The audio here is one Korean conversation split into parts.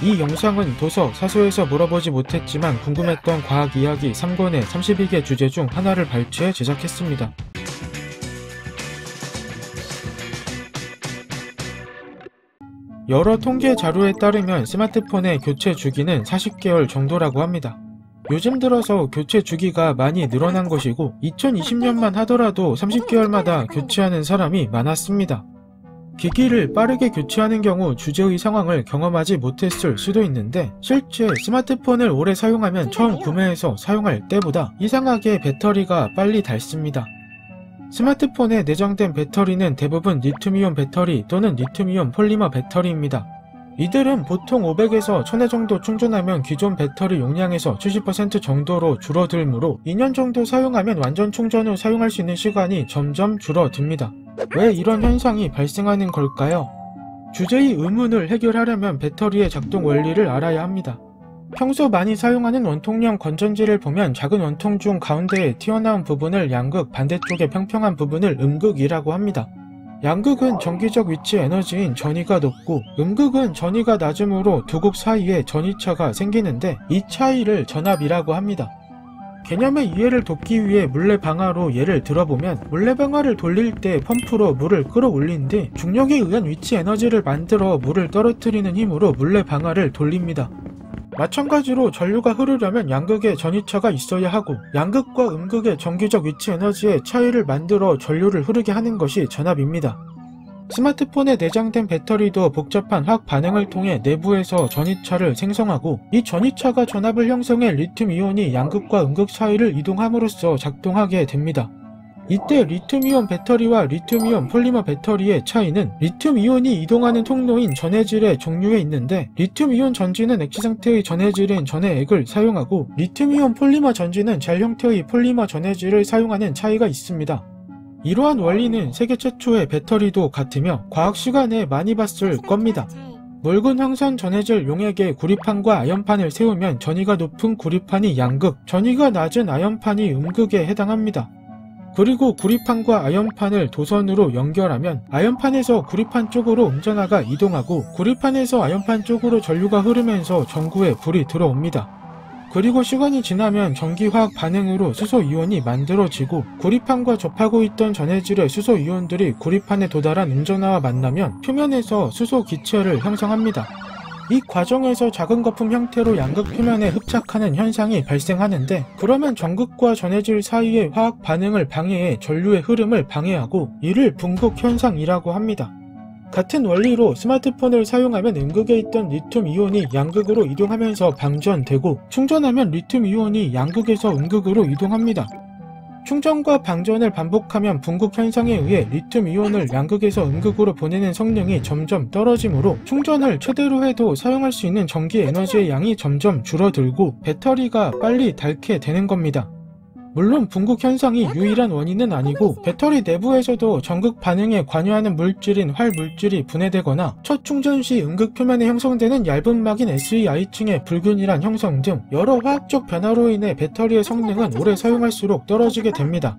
이 영상은 도서, 사서에서 물어보지 못했지만 궁금했던 과학 이야기 3권의 32개 주제 중 하나를 발췌해 제작했습니다. 여러 통계 자료에 따르면 스마트폰의 교체 주기는 40개월 정도라고 합니다. 요즘 들어서 교체 주기가 많이 늘어난 것이고 2020년만 하더라도 30개월마다 교체하는 사람이 많았습니다. 기기를 빠르게 교체하는 경우 주제의 상황을 경험하지 못했을 수도 있는데 실제 스마트폰을 오래 사용하면 처음 구매해서 사용할 때보다 이상하게 배터리가 빨리 닳습니다. 스마트폰에 내장된 배터리는 대부분 리튬이온 배터리 또는 리튬이온 폴리머 배터리입니다. 이들은 보통 500에서 1000회 정도 충전하면 기존 배터리 용량에서 70% 정도로 줄어들므로 2년 정도 사용하면 완전 충전 후 사용할 수 있는 시간이 점점 줄어듭니다. 왜 이런 현상이 발생하는 걸까요? 주제의 의문을 해결하려면 배터리의 작동 원리를 알아야 합니다. 평소 많이 사용하는 원통형 건전지를 보면 작은 원통 중 가운데에 튀어나온 부분을 양극, 반대쪽에 평평한 부분을 음극이라고 합니다. 양극은 전기적 위치 에너지인 전위가 높고 음극은 전위가 낮으므로 두 극 사이에 전위차가 생기는데 이 차이를 전압이라고 합니다. 개념의 이해를 돕기 위해 물레방아로 예를 들어보면 물레방아를 돌릴 때 펌프로 물을 끌어올린 뒤 중력에 의한 위치 에너지를 만들어 물을 떨어뜨리는 힘으로 물레방아를 돌립니다. 마찬가지로 전류가 흐르려면 양극에 전위차가 있어야 하고 양극과 음극의 전기적 위치 에너지의 차이를 만들어 전류를 흐르게 하는 것이 전압입니다. 스마트폰에 내장된 배터리도 복잡한 화학 반응을 통해 내부에서 전위차를 생성하고 이 전위차가 전압을 형성해 리튬이온이 양극과 음극 사이를 이동함으로써 작동하게 됩니다. 이때 리튬이온 배터리와 리튬이온 폴리머 배터리의 차이는 리튬이온이 이동하는 통로인 전해질의 종류에 있는데 리튬이온 전지는 액체 상태의 전해질인 전해액을 사용하고 리튬이온 폴리머 전지는 젤 형태의 폴리머 전해질을 사용하는 차이가 있습니다. 이러한 원리는 세계 최초의 배터리도 같으며 과학 시간에 많이 봤을 겁니다. 묽은 황산 전해질 용액에 구리판과 아연판을 세우면 전위가 높은 구리판이 양극, 전위가 낮은 아연판이 음극에 해당합니다. 그리고 구리판과 아연판을 도선으로 연결하면 아연판에서 구리판 쪽으로 음전하가 이동하고 구리판에서 아연판 쪽으로 전류가 흐르면서 전구에 불이 들어옵니다. 그리고 시간이 지나면 전기화학 반응으로 수소이온이 만들어지고 구리판과 접하고 있던 전해질의 수소이온들이 구리판에 도달한 음전하와 만나면 표면에서 수소 기체를 형성합니다. 이 과정에서 작은 거품 형태로 양극 표면에 흡착하는 현상이 발생하는데 그러면 전극과 전해질 사이의 화학 반응을 방해해 전류의 흐름을 방해하고 이를 분극 현상이라고 합니다. 같은 원리로 스마트폰을 사용하면 음극에 있던 리튬이온이 양극으로 이동하면서 방전되고 충전하면 리튬이온이 양극에서 음극으로 이동합니다. 충전과 방전을 반복하면 분극 현상에 의해 리튬이온을 양극에서 음극으로 보내는 성능이 점점 떨어지므로 충전을 최대로 해도 사용할 수 있는 전기 에너지의 양이 점점 줄어들고 배터리가 빨리 닳게 되는 겁니다. 물론 분극 현상이 유일한 원인은 아니고 배터리 내부에서도 전극 반응에 관여하는 물질인 활 물질이 분해되거나 첫 충전 시 음극 표면에 형성되는 얇은 막인 SEI층의 불균이란 형성 등 여러 화학적 변화로 인해 배터리의 성능은 오래 사용할수록 떨어지게 됩니다.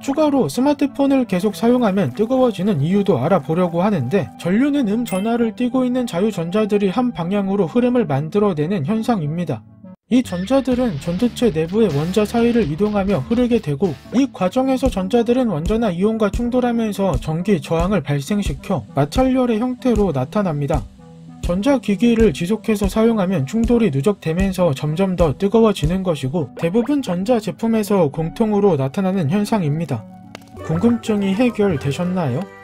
추가로 스마트폰을 계속 사용하면 뜨거워지는 이유도 알아보려고 하는데 전류는 전하를 띠고 있는 자유전자들이 한 방향으로 흐름을 만들어내는 현상입니다. 이 전자들은 전도체 내부의 원자 사이를 이동하며 흐르게 되고 이 과정에서 전자들은 원자나 이온과 충돌하면서 전기 저항을 발생시켜 마찰열의 형태로 나타납니다. 전자기기를 지속해서 사용하면 충돌이 누적되면서 점점 더 뜨거워지는 것이고 대부분 전자제품에서 공통으로 나타나는 현상입니다. 궁금증이 해결되셨나요?